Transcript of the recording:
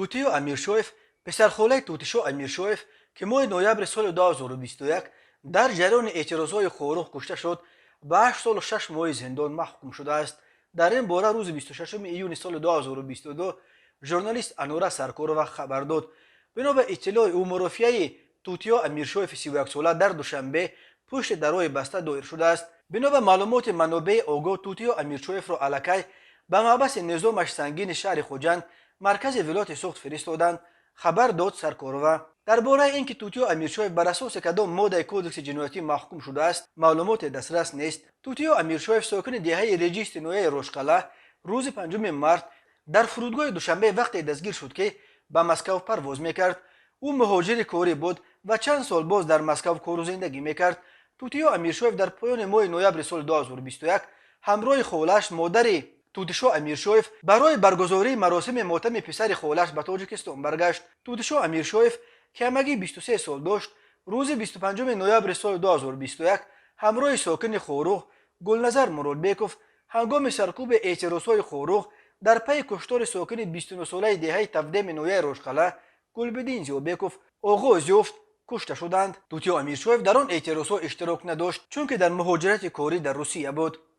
توتیو امیرشویف پسرخاله توتیشو امیرشویف که ماه نوامبر سال 2021 در جریان اعتراضهای خورخ کشته شد به 8 سال و 6 ماه زندان محکوم شده است. در این باره روز 26 ایون سال 2022 ژورنالیست انورا سرکارова خبر داد. بنا به اطلاع او مرافعه توتیو امیرشویف 31 ساله در دوشنبه پشت درهای بسته دایر شده است. بنا به معلومات منابع آگاه توتیو امیرشویف را الکی به محبس نظامش سنگین شهر خوجند مرکز ولایت سوخت فرستادند. خبر داد سرکارova. درباره اینکه توتیو امیرشویف بر اساس کدام ماده کودکس جنایتی محکوم شده است معلومات دسترس نیست. توتیو امیرشویف ساکن دهه رجیست نویه روشقله روز 5 مارس در فرودگاه دوشنبه وقتی دستگیر شد که به مسکو پرواز میکرد. او مهاجر کاری بود و چند سال باز در مسکو کار و زندگی میکرد. توتیو امیرشویف در پایان ماه نوامبر سال 2021 همراه خالش مادر توتیشو امیرشویف برای برگزاری مراسم ماتم پسر خالش به تاجیکستان برگشت. توتیشو امیرشویف که همگی 23 سال داشت روز 25 نوامبر سال 2021 همراه ساکن خورخ گلنظر مرادبیکوف هنگام سرکوب اعتراضهای خورخ در پی کشتار ساکن 29 ساله دهه 17 نویه روشقله گلبدین زیوبیکوف آقا زیوفت کشته شدند. توتیو امیرشویف در آن اعتراضها اشتراک نداشت چون که در مهاجرت کاری در روسیه بود.